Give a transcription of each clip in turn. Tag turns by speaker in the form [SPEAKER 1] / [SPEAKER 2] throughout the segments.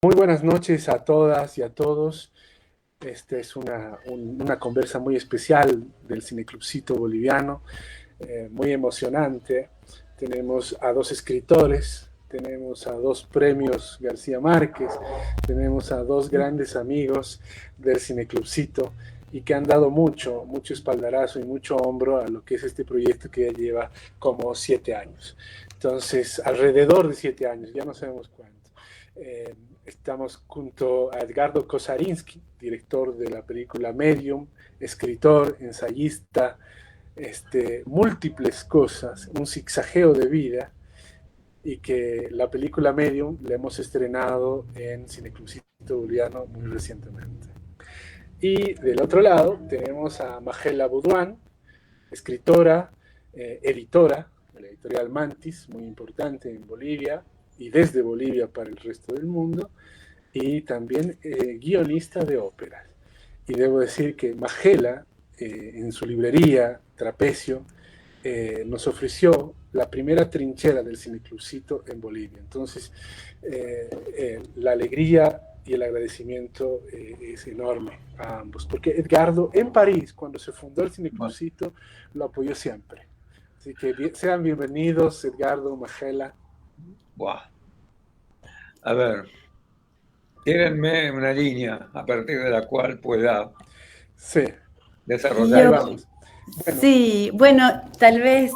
[SPEAKER 1] Muy buenas noches a todas y a todos. Esta es una conversa muy especial del Cineclubcito Boliviano, muy emocionante. Tenemos a dos escritores, tenemos a dos premios García Márquez, tenemos a dos grandes amigos del Cineclubcito y que han dado mucho espaldarazo y mucho hombro a lo que es este proyecto que ya lleva como 7 años. Entonces, alrededor de 7 años, ya no sabemos cuánto. Eh, Estamos junto a Edgardo Kosarinski, director de la película Medium, escritor, ensayista, múltiples cosas, un zigzagueo de vida, y que la película Medium la hemos estrenado en Cineclubcito Boliviano muy recientemente. Y del otro lado tenemos a Majela Buduán, escritora, editora de la editorial Mantis, muy importante en Bolivia y desde Bolivia para el resto del mundo, y también guionista de óperas. Y debo decir que Majela, en su librería Trapecio, nos ofreció la primera trinchera del Cineclubcito en Bolivia. Entonces, la alegría y el agradecimiento es enorme a ambos, porque Edgardo en París, cuando se fundó el
[SPEAKER 2] Bueno,
[SPEAKER 1] Cineclubcito, lo apoyó siempre. Así que sean bienvenidos, Edgardo, Majela.
[SPEAKER 2] buah. A ver, tírenme una línea a partir de la cual pueda
[SPEAKER 1] Sí, ahí
[SPEAKER 2] desarrollar.
[SPEAKER 3] Yo,
[SPEAKER 1] vamos. Bueno,
[SPEAKER 3] sí, bueno, tal vez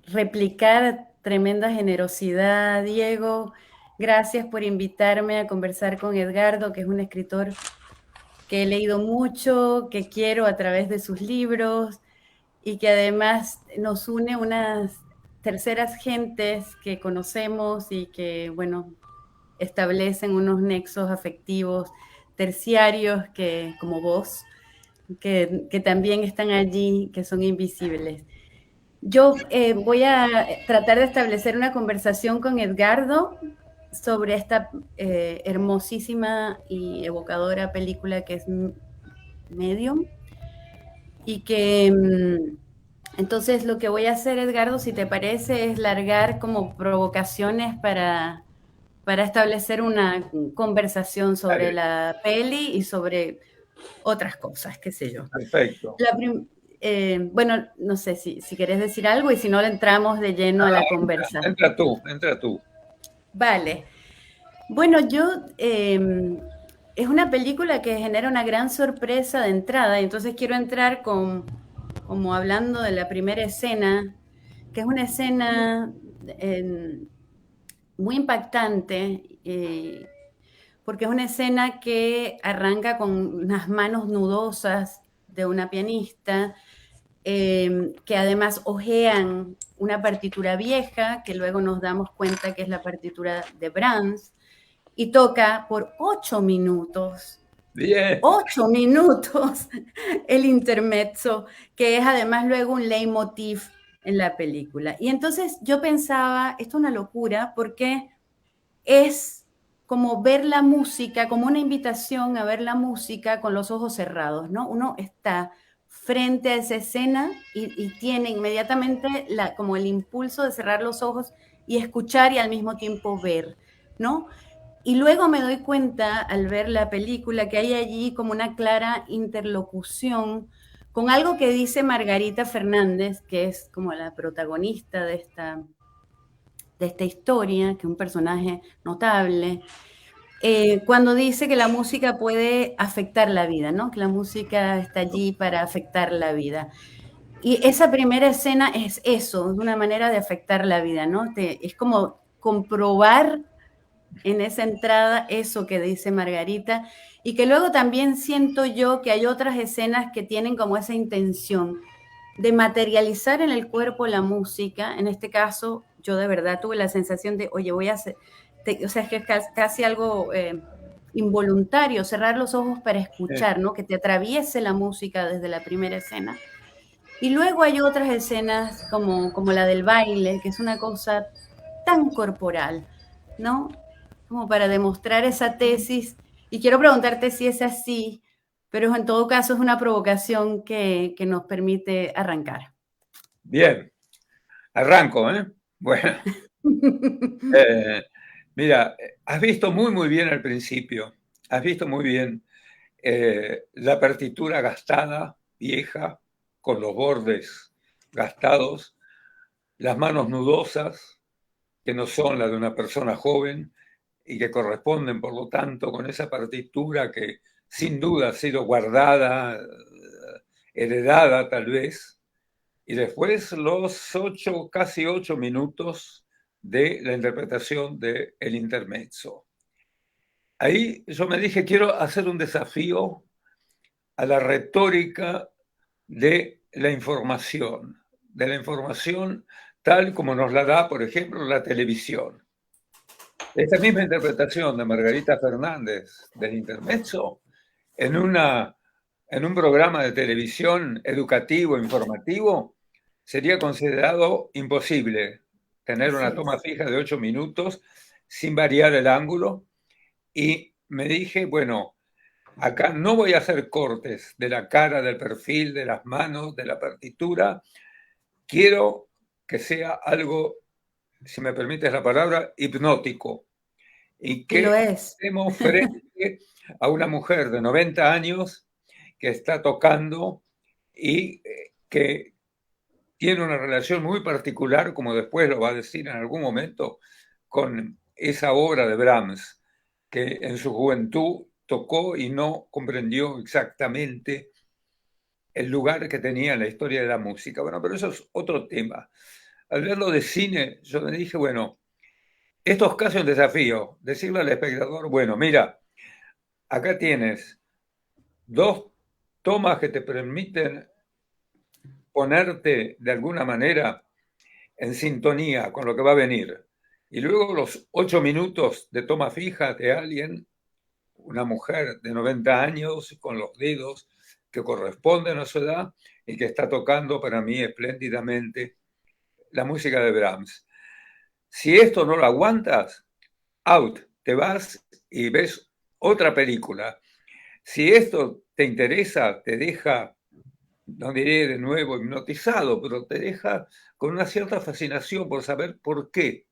[SPEAKER 3] replicar tremenda generosidad, Diego. Gracias por invitarme a conversar con Edgardo, que es un escritor que he leído mucho, que quiero a través de sus libros y que además nos une unas terceras gentes que conocemos y que, bueno, establecen unos nexos afectivos terciarios que, como vos, que también están allí, que son invisibles. Yo voy a tratar de establecer una conversación con Edgardo sobre esta hermosísima y evocadora película que es Medium y que entonces lo que voy a hacer, Edgardo, si te parece, es largar como provocaciones para establecer una conversación sobre
[SPEAKER 2] Dale,
[SPEAKER 3] la peli y sobre otras cosas, qué sé yo.
[SPEAKER 2] perfecto.
[SPEAKER 3] Bueno, no sé si querés decir algo y si no le entramos de lleno a la conversa.
[SPEAKER 2] Entra tú, entra tú.
[SPEAKER 3] Vale. Bueno, es una película que genera una gran sorpresa de entrada y entonces quiero entrar como hablando de la primera escena, que es una escena muy impactante, porque es una escena que arranca con unas manos nudosas de una pianista, que además hojean una partitura vieja, que luego nos damos cuenta que es la partitura de Brahms, y toca por 8 minutos.
[SPEAKER 2] Bien,
[SPEAKER 3] 8 minutos el intermezzo, que es además luego un leitmotiv en la película. Y entonces yo pensaba, esto es una locura, porque es como ver la música, como una invitación a ver la música con los ojos cerrados, ¿no? Uno está frente a esa escena y tiene inmediatamente como el impulso de cerrar los ojos y escuchar y al mismo tiempo ver, ¿no? Y luego me doy cuenta al ver la película que hay allí como una clara interlocución con algo que dice Margarita Fernández, que es como la protagonista de esta historia, que es un personaje notable, cuando dice que la música puede afectar la vida, ¿no? Que la música está allí para afectar la vida. Y esa primera escena es eso, es una manera de afectar la vida, ¿no? Es como comprobar en esa entrada eso que dice Margarita y que luego también siento yo que hay otras escenas que tienen como esa intención de materializar en el cuerpo la música. En este caso, yo de verdad tuve la sensación de, oye, voy a hacer, o sea, es que es casi algo involuntario, cerrar los ojos para escuchar, ¿no? Que te atraviese la música desde la primera escena. Y luego hay otras escenas como la del baile, que es una cosa tan corporal, ¿no? Como para demostrar esa tesis. Y quiero preguntarte si es así, pero en todo caso es una provocación que nos permite arrancar.
[SPEAKER 2] bien. Arranco, ¿eh? Bueno, eh, Mira, has visto muy bien al principio, has visto muy bien la partitura gastada, vieja, con los bordes gastados, las manos nudosas, que no son las de una persona joven y que corresponden, por lo tanto, con esa partitura que sin duda ha sido guardada, heredada tal vez, y después los casi 8 minutos de la interpretación del intermezzo. Ahí yo me dije, quiero hacer un desafío a la retórica de la información tal como nos la da, por ejemplo, la televisión. Esta misma interpretación de Margarita Fernández del intermezzo en un programa de televisión educativo, informativo, sería considerado imposible tener una toma fija de 8 minutos sin variar el ángulo. Y me dije, bueno, acá no voy a hacer cortes de la cara, del perfil, de las manos, de la partitura. Quiero que sea algo, si me permites la palabra, hipnótico. Y que
[SPEAKER 3] lo es.
[SPEAKER 2] estemos frente a una mujer de 90 años que está tocando y que tiene una relación muy particular, como después lo va a decir en algún momento, con esa obra de Brahms, que en su juventud tocó y no comprendió exactamente el lugar que tenía en la historia de la música. Bueno, pero eso es otro tema. Al verlo de cine, yo me dije, bueno, esto es casi un desafío, decirle al espectador, bueno, mira, acá tienes 2 tomas que te permiten ponerte de alguna manera en sintonía con lo que va a venir. Y luego los 8 minutos de toma fija de alguien, una mujer de 90 años, con los dedos que corresponden a su edad y que está tocando para mí espléndidamente la música de Brahms. Si esto no lo aguantas, out, te vas y ves otra película. Si esto te interesa, te deja, no diré de nuevo hipnotizado, pero te deja con una cierta fascinación por saber por qué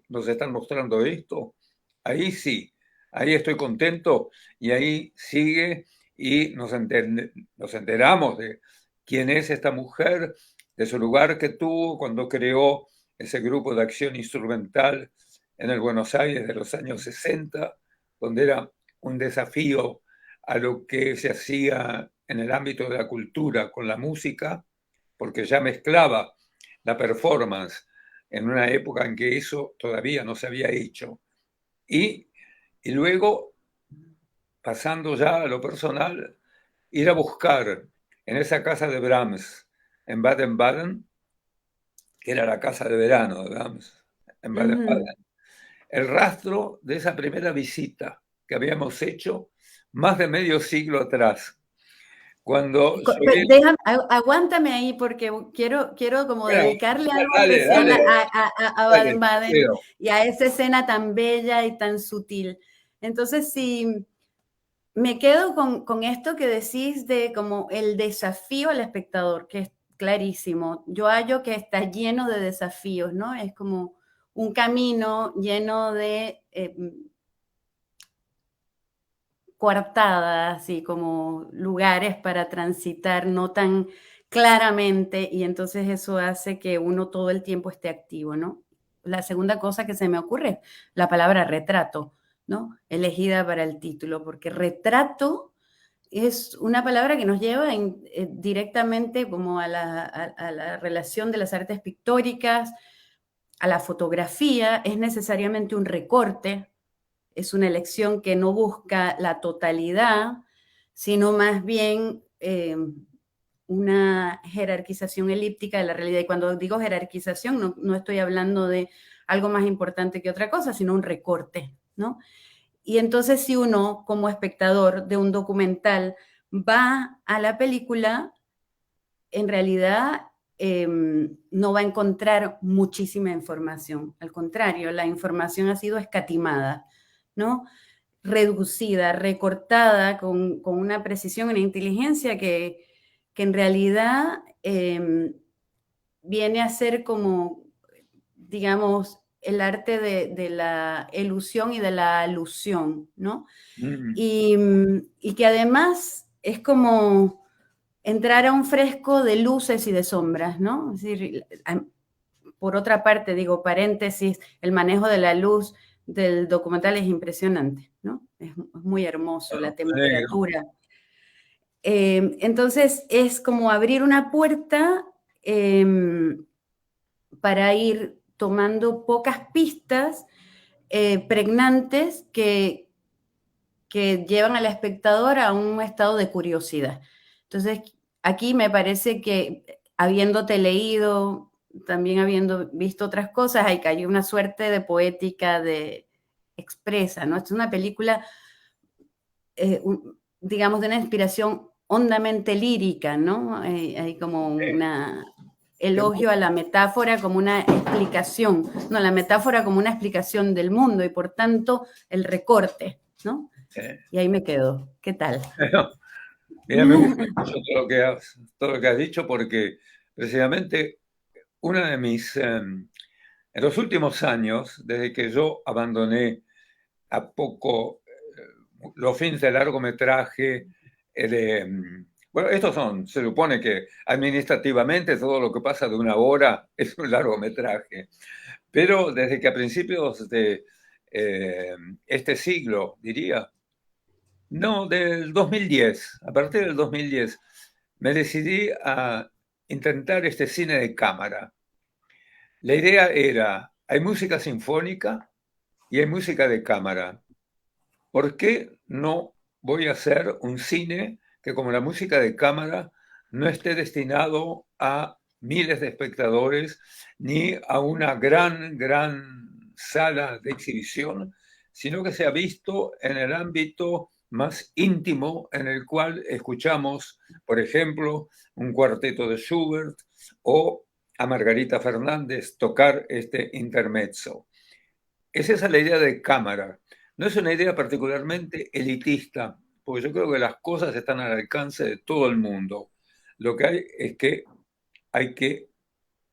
[SPEAKER 2] nos están mostrando esto. Ahí sí, ahí estoy contento y ahí sigue y nos enteramos de quién es esta mujer, de su lugar que tuvo cuando creó ese grupo de acción instrumental en el Buenos Aires de los años 60, donde era un desafío a lo que se hacía en el ámbito de la cultura con la música, porque ya mezclaba la performance en una época en que eso todavía no se había hecho. Y luego, pasando ya a lo personal, ir a buscar en esa casa de Brahms, en Baden-Baden, que era la casa de verano de Brahms, en Baden-Baden, el rastro de esa primera visita que habíamos hecho más de medio siglo atrás. Cuando
[SPEAKER 3] Aguántame ahí porque quiero como
[SPEAKER 2] bueno,
[SPEAKER 3] dedicarle algo
[SPEAKER 2] dale,
[SPEAKER 3] especial
[SPEAKER 2] dale,
[SPEAKER 3] a
[SPEAKER 2] dale,
[SPEAKER 3] Baden-Baden
[SPEAKER 2] pero,
[SPEAKER 3] y a esa escena tan bella y tan sutil. Entonces, sí, me quedo con esto que decís de como el desafío al espectador, que es clarísimo. Yo hallo que está lleno de desafíos, ¿no? Es como un camino lleno de coartadas y como lugares para transitar no tan claramente, y entonces eso hace que uno todo el tiempo esté activo, ¿no? La segunda cosa que se me ocurre es la palabra retrato, ¿no? Elegida para el título, porque retrato es una palabra que nos lleva directamente como a la relación de las artes pictóricas, a la fotografía, es necesariamente un recorte, es una elección que no busca la totalidad, sino más bien una jerarquización elíptica de la realidad. Y cuando digo jerarquización, no estoy hablando de algo más importante que otra cosa, sino un recorte, ¿no? Y entonces si uno, como espectador de un documental, va a la película, en realidad no va a encontrar muchísima información. Al contrario, la información ha sido escatimada, ¿no? Reducida, recortada con una precisión, una inteligencia que en realidad viene a ser como, digamos, el arte de la ilusión y de la alusión, ¿no?
[SPEAKER 2] Mm.
[SPEAKER 3] Y que además es como entrar a un fresco de luces y de sombras, ¿no? Es decir, por otra parte, digo, paréntesis, el manejo de la luz del documental es impresionante, ¿no? Es muy hermoso, la temperatura. Entonces es como abrir una puerta para ir tomando pocas pistas pregnantes que llevan al espectador a un estado de curiosidad. Entonces, aquí me parece que habiéndote leído, también habiendo visto otras cosas, hay una suerte de poética expresa, ¿no? Es una película, digamos, de una inspiración hondamente lírica, ¿no? Hay como una elogio a la metáfora como una explicación, no, la metáfora como una explicación del mundo y por tanto el recorte, ¿no? Y ahí me quedo. ¿Qué tal?
[SPEAKER 2] Mira, me gusta mucho todo lo que has dicho porque precisamente una de mis... en los últimos años, desde que yo abandoné a poco los films de largometraje, bueno, estos son, se supone que administrativamente todo lo que pasa de 1 hora es un largometraje, pero desde que a principios de este siglo, diría, no, del 2010, a partir del 2010, me decidí a intentar este cine de cámara. La idea era, hay música sinfónica y hay música de cámara. ¿Por qué no voy a hacer un cine que, como la música de cámara, no esté destinado a miles de espectadores ni a una gran sala de exhibición, sino que sea visto en el ámbito más íntimo en el cual escuchamos, por ejemplo, un cuarteto de Schubert o a Margarita Fernández tocar este intermezzo? Es esa la idea de cámara. No es una idea particularmente elitista, porque yo creo que las cosas están al alcance de todo el mundo. Lo que hay es que hay que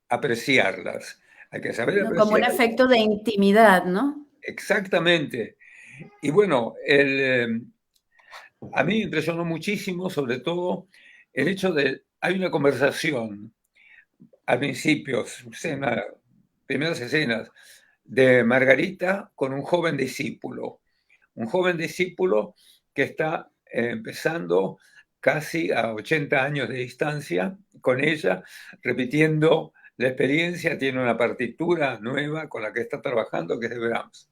[SPEAKER 2] apreciarlas, hay que saber
[SPEAKER 3] ¿no? Como un
[SPEAKER 2] apreciarlas.
[SPEAKER 3] efecto de intimidad, ¿no?
[SPEAKER 2] Exactamente. Y bueno, a mí me impresionó muchísimo, sobre todo, el hecho de, hay una conversación al principio, primeras escenas, de Margarita con un joven discípulo que está empezando casi a 80 años de distancia con ella, repitiendo la experiencia, tiene una partitura nueva con la que está trabajando, que es de Brahms.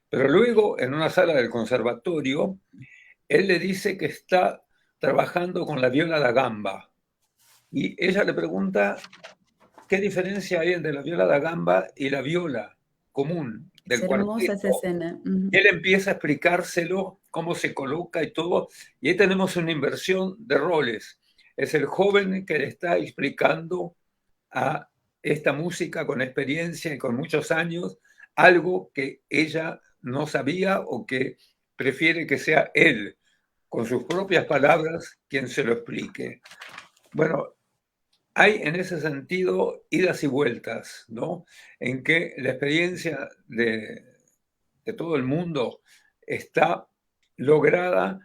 [SPEAKER 2] Pero luego, en una sala del conservatorio, él le dice que está trabajando con la viola da gamba. Y ella le pregunta qué diferencia hay entre la viola da gamba y la viola común del cuarteto.
[SPEAKER 3] Es hermosa esa escena.
[SPEAKER 2] Y él empieza a explicárselo, cómo se coloca y todo. Y ahí tenemos una inversión de roles. Es el joven que le está explicando a esta música con experiencia y con muchos años algo que ella no sabía o que prefiere que sea él, con sus propias palabras, quien se lo explique. Bueno, hay en ese sentido idas y vueltas, ¿no? En que la experiencia de todo el mundo está lograda,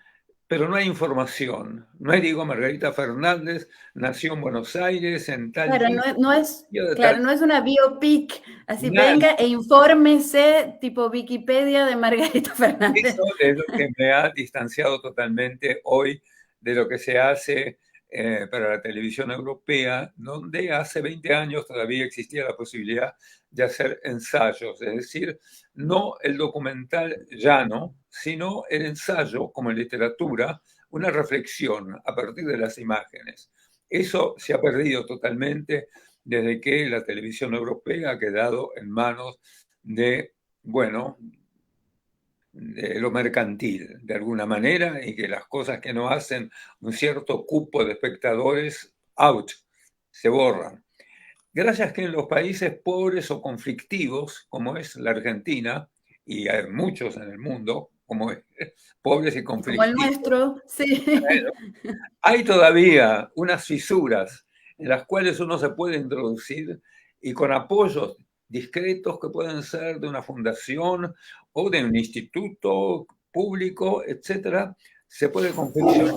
[SPEAKER 2] pero no hay información. No hay, digo, Margarita Fernández nació en Buenos Aires en tal
[SPEAKER 3] Claro,
[SPEAKER 2] día,
[SPEAKER 3] no es una biopic, así
[SPEAKER 2] nada.
[SPEAKER 3] venga e infórmese tipo Wikipedia de Margarita Fernández.
[SPEAKER 2] Eso es lo que me ha distanciado totalmente hoy de lo que se hace para la televisión europea, donde hace 20 años todavía existía la posibilidad de hacer ensayos, es decir, no el documental llano, sino el ensayo, como en literatura, una reflexión a partir de las imágenes. Eso se ha perdido totalmente desde que la televisión europea ha quedado en manos de, bueno, de lo mercantil, de alguna manera, y que las cosas que no hacen un cierto cupo de espectadores, out, se borran. Gracias que en los países pobres o conflictivos, como es la Argentina, y hay muchos en el mundo, como es, pobres y conflictivos.
[SPEAKER 3] Como el nuestro, sí.
[SPEAKER 2] Bueno, hay todavía unas fisuras en las cuales uno se puede introducir y con apoyos discretos que pueden ser de una fundación o de un instituto público, etcétera, se puede confeccionar.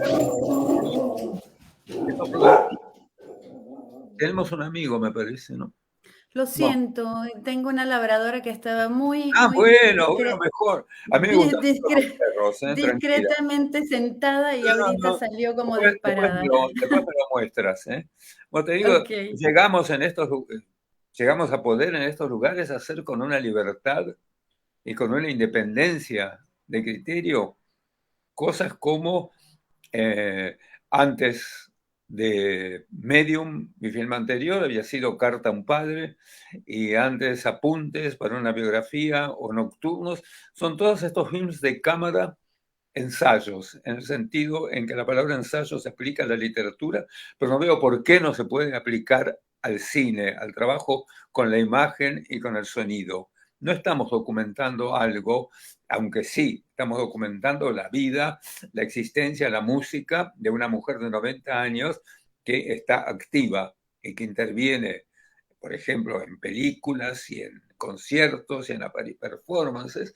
[SPEAKER 2] Tenemos un amigo, me parece, ¿no?
[SPEAKER 3] Lo
[SPEAKER 2] No.
[SPEAKER 3] siento, tengo una labradora que estaba muy,
[SPEAKER 2] Ah,
[SPEAKER 3] muy
[SPEAKER 2] bueno, mejor. A mí me gustan mucho los perros, tranquila.
[SPEAKER 3] discretamente sentada y
[SPEAKER 2] No,
[SPEAKER 3] ahorita
[SPEAKER 2] no,
[SPEAKER 3] salió como
[SPEAKER 2] después
[SPEAKER 3] disparada.
[SPEAKER 2] después me lo muestras, ¿eh? Como te digo,
[SPEAKER 3] Ok.
[SPEAKER 2] llegamos a poder en estos lugares hacer con una libertad y con una independencia de criterio cosas como antes de Medium, mi film anterior había sido Carta a un padre, y antes Apuntes para una biografía o Nocturnos. Son todos estos films de cámara, ensayos, en el sentido en que la palabra ensayo se aplica a la literatura, pero no veo por qué no se puede aplicar al cine, al trabajo con la imagen y con el sonido. No estamos documentando algo, aunque sí, estamos documentando la vida, la existencia, la música de una mujer de 90 años que está activa y que interviene, por ejemplo, en películas y en conciertos y en performances,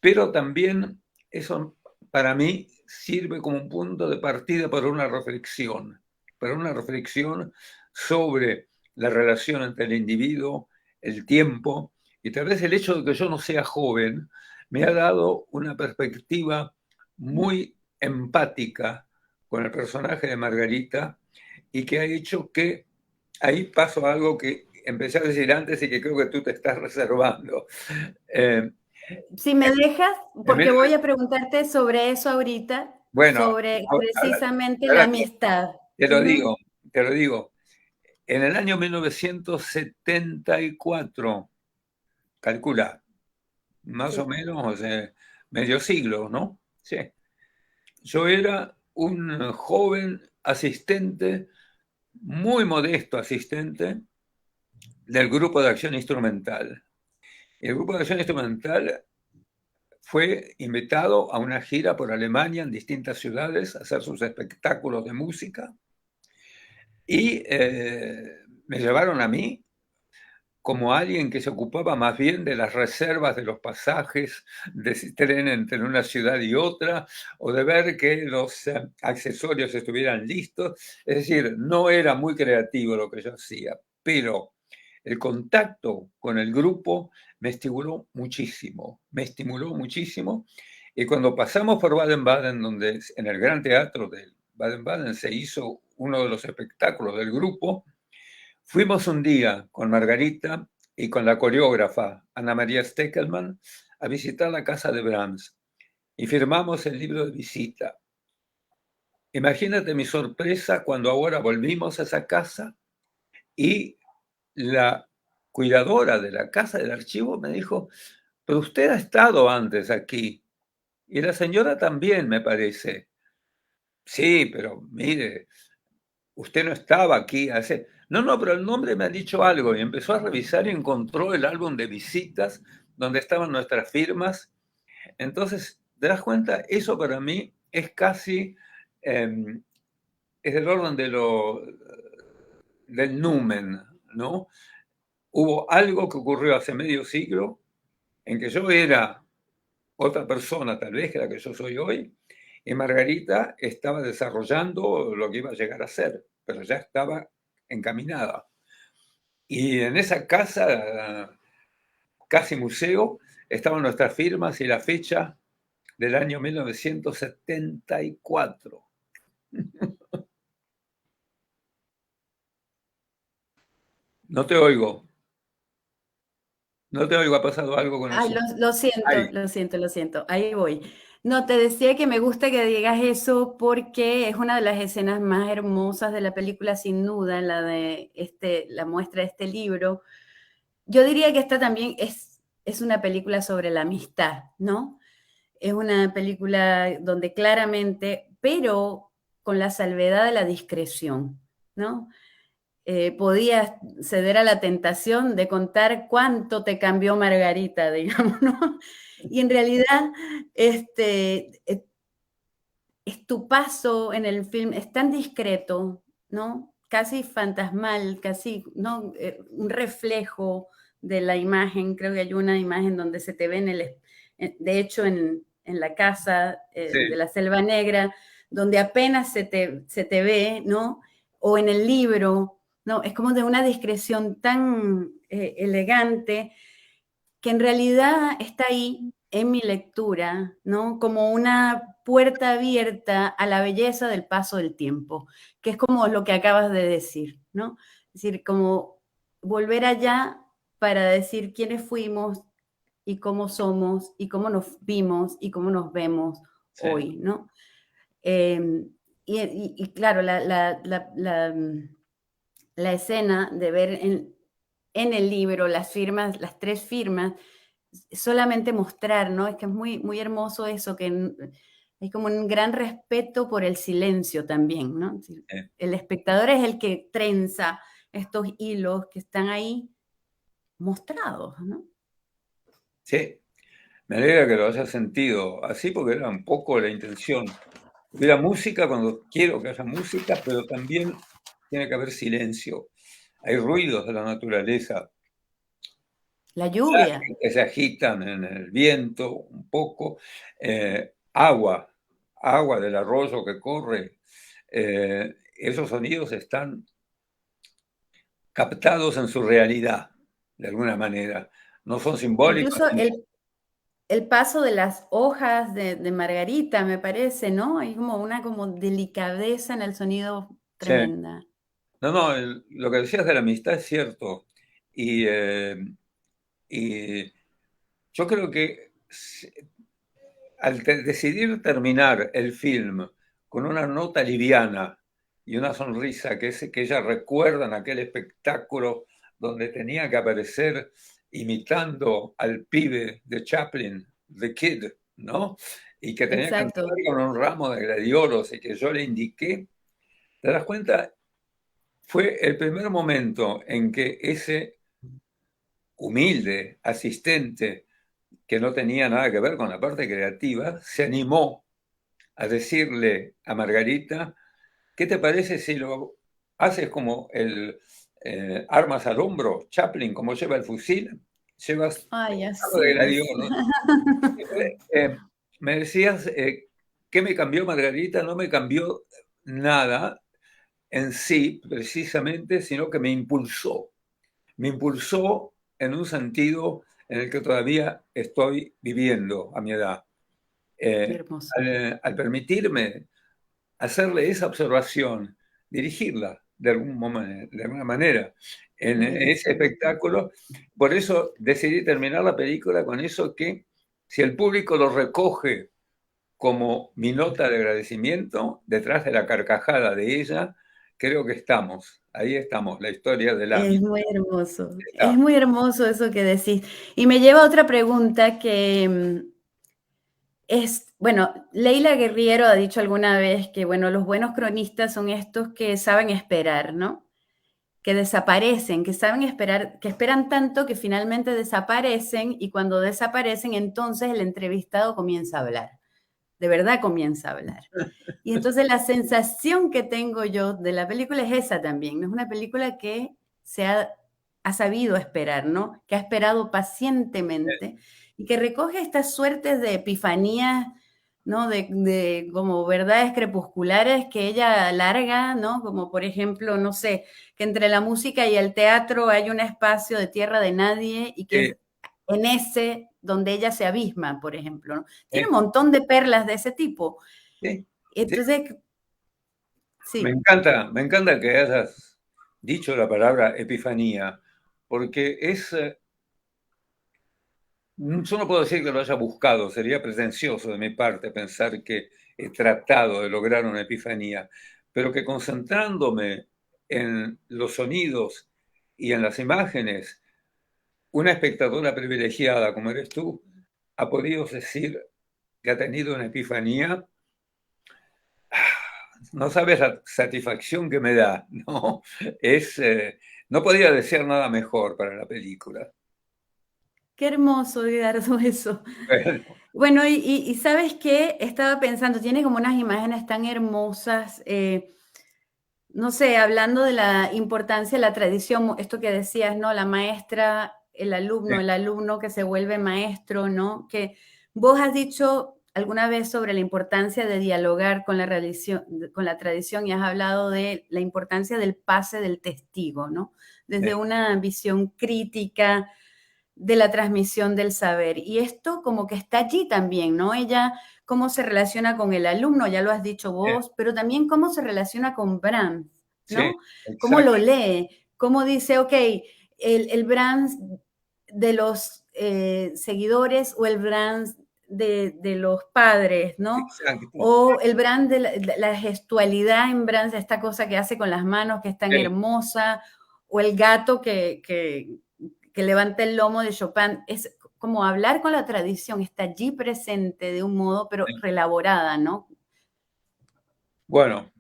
[SPEAKER 2] pero también eso para mí sirve como un punto de partida para una reflexión sobre la relación entre el individuo, el tiempo, y tal vez el hecho de que yo no sea joven me ha dado una perspectiva muy empática con el personaje de Margarita, y que ha hecho que ahí paso a algo que empecé a decir antes y que creo que tú te estás reservando. Eh,
[SPEAKER 3] Si me dejas,
[SPEAKER 2] en
[SPEAKER 3] porque
[SPEAKER 2] mil-
[SPEAKER 3] voy a preguntarte sobre eso ahorita,
[SPEAKER 2] bueno,
[SPEAKER 3] sobre
[SPEAKER 2] ahora,
[SPEAKER 3] precisamente la
[SPEAKER 2] ahora
[SPEAKER 3] amistad.
[SPEAKER 2] te lo
[SPEAKER 3] Ujú.
[SPEAKER 2] digo, te lo digo. En el año 1974, calcula, más o
[SPEAKER 3] Sí.
[SPEAKER 2] menos, o sea, medio siglo, ¿no? Sí. Yo era un joven asistente, muy modesto asistente, del grupo de acción instrumental. El grupo de acción instrumental fue invitado a una gira por Alemania en distintas ciudades a hacer sus espectáculos de música, y me llevaron a mí como alguien que se ocupaba más bien de las reservas de los pasajes de tren entre una ciudad y otra, o de ver que los accesorios estuvieran listos. Es decir, no era muy creativo lo que yo hacía, pero el contacto con el grupo me estimuló muchísimo. Y cuando pasamos por Baden-Baden, donde en el Gran Teatro de Baden-Baden se hizo uno de los espectáculos del grupo, fuimos un día con Margarita y con la coreógrafa Ana María Steckelmann a visitar la casa de Brahms y firmamos el libro de visita. Imagínate mi sorpresa cuando ahora volvimos a esa casa y la cuidadora de la casa del archivo me dijo: pero usted ha estado antes aquí. Y la señora también, me parece. Sí, pero mire, usted no estaba aquí hace... No, no, pero el nombre me ha dicho algo. Y empezó a revisar y encontró el álbum de visitas donde estaban nuestras firmas. Entonces, ¿te das cuenta? Eso para mí es casi, es del orden del numen, ¿no? Hubo algo que ocurrió hace medio siglo en que yo era otra persona, tal vez, que la que yo soy hoy, y Margarita estaba desarrollando lo que iba a llegar a ser, pero ya estaba encaminada. Y en esa casa, casi museo, estaban nuestras firmas y la fecha del año 1974. No te oigo, no te oigo, ha pasado algo con el
[SPEAKER 3] Ay,
[SPEAKER 2] Zoom.
[SPEAKER 3] lo siento,
[SPEAKER 2] Ahí.
[SPEAKER 3] lo siento, lo siento. Ahí voy. No, te decía que me gusta que digas eso porque es una de las escenas más hermosas de la película, sin duda, la de la muestra de este libro. Yo diría que esta también es una película sobre la amistad, ¿no? Es una película donde claramente, pero con la salvedad de la discreción, ¿no? Podías ceder a la tentación de contar cuánto te cambió Margarita, digamos, ¿no? Y en realidad, es tu paso en el film es tan discreto, ¿no? Casi fantasmal, casi, ¿no? Un reflejo de la imagen. Creo que hay una imagen donde se te ve de hecho, en la casa
[SPEAKER 2] Sí,
[SPEAKER 3] de la Selva Negra, donde apenas se te ve, ¿no? O en el libro, ¿no? Es como de una discreción tan elegante que en realidad está ahí en mi lectura, ¿no? Como una puerta abierta a la belleza del paso del tiempo, que es como lo que acabas de decir, ¿no? Es decir, como volver allá para decir quiénes fuimos y cómo somos y cómo nos vimos y cómo nos vemos
[SPEAKER 2] sí,
[SPEAKER 3] hoy, ¿no? Eh, y claro, la escena de ver en el libro las firmas, las 3 firmas, solamente mostrar, ¿no? Es que es muy, muy hermoso eso, que hay como un gran respeto por el silencio también, ¿no? Es decir,
[SPEAKER 2] sí.
[SPEAKER 3] el espectador es el que trenza estos hilos que están ahí mostrados, ¿no?
[SPEAKER 2] Sí. Me alegra que lo hayas sentido así porque era un poco la intención. Hubiera música cuando quiero que haya música, pero también tiene que haber silencio. Hay ruidos de la naturaleza
[SPEAKER 3] La lluvia,
[SPEAKER 2] que se agitan en el viento un poco, agua, agua del arroyo que corre. Esos sonidos están captados en su realidad, de alguna manera. No son simbólicos.
[SPEAKER 3] incluso el paso de las hojas de margarita, me parece, ¿no? Hay como una como delicadeza en el sonido
[SPEAKER 2] Sí.
[SPEAKER 3] tremenda.
[SPEAKER 2] No, no, lo que decías de la amistad es cierto. Y, y yo creo que al decidir terminar el film con una nota liviana y una sonrisa que ella recuerda en aquel espectáculo donde tenía que aparecer imitando al pibe de Chaplin, The Kid, ¿no? Y que tenía que entrar
[SPEAKER 3] Exacto.
[SPEAKER 2] con un ramo de gladiolos y que yo le indiqué, ¿te das cuenta? Fue el primer momento en que ese humilde asistente que no tenía nada que ver con la parte creativa, se animó a decirle a Margarita, ¿qué te parece si lo haces como el armas al hombro, Chaplin, como lleva el fusil? Llevas
[SPEAKER 3] Ay,
[SPEAKER 2] algo de
[SPEAKER 3] así es.
[SPEAKER 2] gladiolo. Me decías, ¿qué me cambió Margarita? No me cambió nada en sí, precisamente, sino que me impulsó en un sentido en el que todavía estoy viviendo a mi edad.
[SPEAKER 3] Qué
[SPEAKER 2] Eh,
[SPEAKER 3] hermoso.
[SPEAKER 2] al permitirme hacerle esa observación, dirigirla de alguna manera en ese espectáculo, por eso decidí terminar la película con eso que si el público lo recoge como mi nota de agradecimiento, detrás de la carcajada de ella, creo que ahí estamos, la historia del AMI.
[SPEAKER 3] Es muy hermoso eso que decís. Y me lleva a otra pregunta que bueno, Leila Guerriero ha dicho alguna vez que, bueno, los buenos cronistas son estos que saben esperar, ¿no? Que desaparecen, que saben esperar, que esperan tanto que finalmente desaparecen y cuando desaparecen entonces el entrevistado comienza a hablar, de verdad comienza a hablar. Y entonces la sensación que tengo yo de la película es esa también, ¿no? Es una película que ha sabido esperar, ¿no? Que ha esperado pacientemente y que recoge estas suertes de epifanías, ¿no? De como verdades crepusculares que ella alarga, ¿no? Como por ejemplo, no sé, que entre la música y el teatro hay un espacio de tierra de nadie y que es en ese donde ella se abisma, por ejemplo, ¿no? Tiene un montón de perlas de ese tipo.
[SPEAKER 2] Sí, sí.
[SPEAKER 3] Entonces, sí,
[SPEAKER 2] Me encanta que hayas dicho la palabra epifanía, porque yo no puedo decir que lo haya buscado, sería pretencioso de mi parte pensar que he tratado de lograr una epifanía, pero que concentrándome en los sonidos y en las imágenes, una espectadora privilegiada como eres tú, ha podido decir que ha tenido una epifanía. No sabes la satisfacción que me da, ¿no? No podía desear nada mejor para la película.
[SPEAKER 3] qué hermoso, Edgardo, eso.
[SPEAKER 2] Bueno,
[SPEAKER 3] Bueno, y ¿sabes qué? Estaba pensando, tiene como unas imágenes tan hermosas, no sé, hablando de la importancia de la tradición, esto que decías, ¿no? La maestra el alumno que se vuelve maestro, ¿no? Que vos has dicho alguna vez sobre la importancia de dialogar con la tradición y has hablado de la importancia del pase del testigo, ¿no? Desde una visión crítica de la transmisión del saber. Y esto como que está allí también, ¿no? Ella, cómo se relaciona con el alumno, ya lo has dicho vos, pero también cómo se relaciona con Brahms, ¿no?
[SPEAKER 2] Sí,
[SPEAKER 3] cómo lo lee, cómo dice, ok, el Brahms de los seguidores o el Brahms de los padres, ¿no?
[SPEAKER 2] Exacto.
[SPEAKER 3] O el Brahms de la gestualidad en Brahms, esta cosa que hace con las manos que es tan hermosa, o el gato que levanta el lomo de Chopin. Es como hablar con la tradición, está allí presente de un modo, pero reelaborada, ¿no?
[SPEAKER 2] Bueno,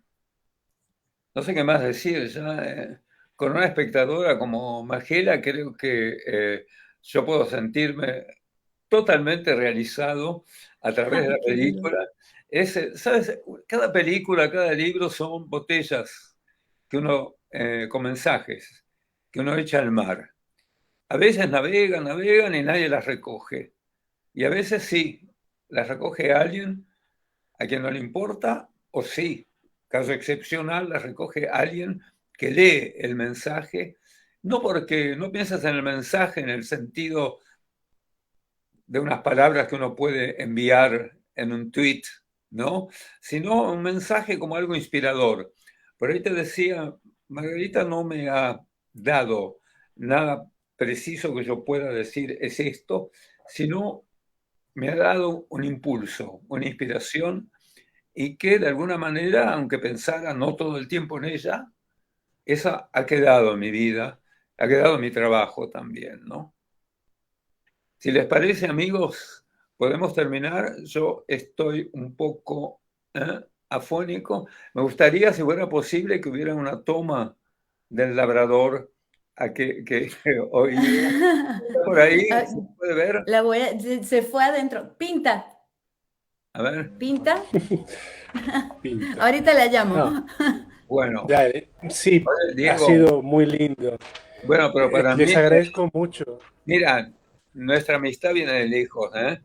[SPEAKER 2] no sé qué más decir. Ya, con una espectadora como Marghela, creo que yo puedo sentirme totalmente realizado a través de la película. ¿Sabes? Cada película, cada libro son botellas que uno, con mensajes que uno echa al mar. A veces navegan y nadie las recoge. Y a veces sí, las recoge alguien a quien no le importa, o sí, caso excepcional, las recoge alguien que lee el mensaje, no porque no piensas en el mensaje en el sentido de unas palabras que uno puede enviar en un tweet, ¿no? Sino un mensaje como algo inspirador. Por ahí te decía, Margarita no me ha dado nada preciso que yo pueda decir es esto, sino me ha dado un impulso, una inspiración, y que de alguna manera, aunque pensara no todo el tiempo en ella, esa ha quedado en mi vida, ha quedado en mi trabajo también, ¿no? Si les parece, amigos, podemos terminar. Yo estoy un poco afónico. Me gustaría, si fuera posible, que hubiera una toma del labrador que oí. Por ahí, ¿se puede ver?
[SPEAKER 3] Se fue adentro. Pinta.
[SPEAKER 2] A ver.
[SPEAKER 3] ¿Pinta?
[SPEAKER 1] Pinta.
[SPEAKER 3] Ahorita la llamo.
[SPEAKER 1] No.
[SPEAKER 2] Bueno.
[SPEAKER 1] Dale. Sí,
[SPEAKER 2] Diego,
[SPEAKER 1] ha sido muy lindo.
[SPEAKER 2] Bueno, pero para
[SPEAKER 1] Les
[SPEAKER 2] mí,
[SPEAKER 1] agradezco mucho.
[SPEAKER 2] mira, nuestra amistad viene de lejos, ¿eh?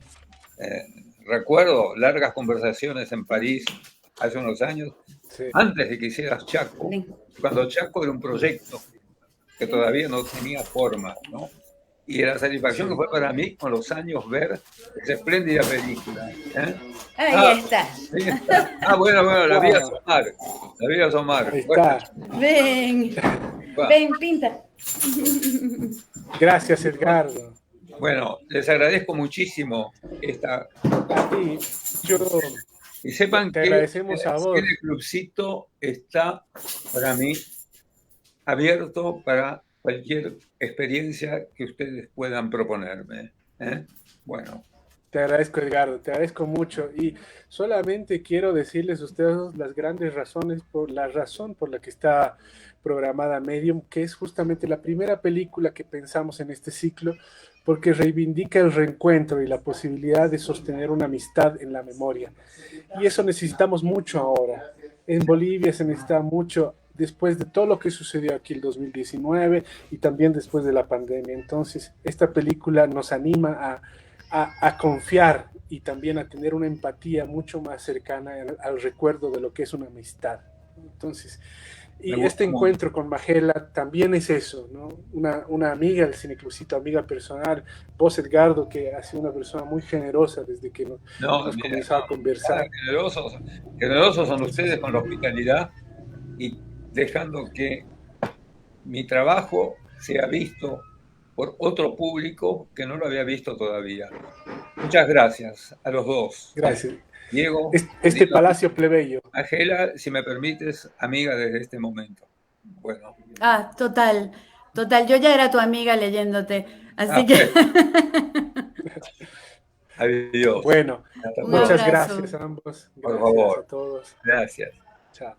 [SPEAKER 2] Recuerdo largas conversaciones en París hace unos años,
[SPEAKER 1] Sí.
[SPEAKER 2] antes de que hicieras Chaco, cuando Chaco era un proyecto que todavía no tenía forma, ¿no? Y la satisfacción que fue para mí con los años ver esa espléndida película.
[SPEAKER 3] Ahí está.
[SPEAKER 2] Ahí está. Bueno, la vi asomar. La vi asomar.
[SPEAKER 1] Ahí está.
[SPEAKER 3] Ven. Ven, pinta.
[SPEAKER 1] Gracias, Edgardo.
[SPEAKER 2] Bueno, les agradezco muchísimo esta.
[SPEAKER 1] A ti,
[SPEAKER 2] y sepan
[SPEAKER 1] te
[SPEAKER 2] que
[SPEAKER 1] agradecemos a vos.
[SPEAKER 2] El clubcito está para mí abierto para cualquier experiencia que ustedes puedan proponerme. Bueno.
[SPEAKER 1] Te agradezco, Edgardo, te agradezco mucho. Y solamente quiero decirles a ustedes las grandes razones, la razón por la que está programada Medium, que es justamente la primera película que pensamos en este ciclo, porque reivindica el reencuentro y la posibilidad de sostener una amistad en la memoria. Y eso necesitamos mucho ahora. En Bolivia se necesita mucho después de todo lo que sucedió aquí el 2019 y también después de la pandemia. Entonces, esta película nos anima a confiar y también a tener una empatía mucho más cercana al recuerdo de lo que es una amistad. Entonces, y este encuentro con Marghela también es eso, ¿no? Una amiga del Cineclubcito, amiga personal, vos, Edgardo, que ha sido una persona muy generosa desde que hemos comenzado a conversar.
[SPEAKER 2] Generosos son ustedes con la hospitalidad y dejando que mi trabajo sea visto por otro público que no lo había visto todavía. Muchas gracias a los dos.
[SPEAKER 1] Gracias.
[SPEAKER 2] Diego.
[SPEAKER 1] Este palacio plebeyo.
[SPEAKER 2] Marghela, si me permites, amiga desde este momento. Bueno.
[SPEAKER 3] Total. Yo ya era tu amiga leyéndote, así que...
[SPEAKER 2] Adiós.
[SPEAKER 1] Bueno, muchas gracias a ambos.
[SPEAKER 2] Por favor.
[SPEAKER 1] A todos.
[SPEAKER 2] Gracias.
[SPEAKER 1] Chao.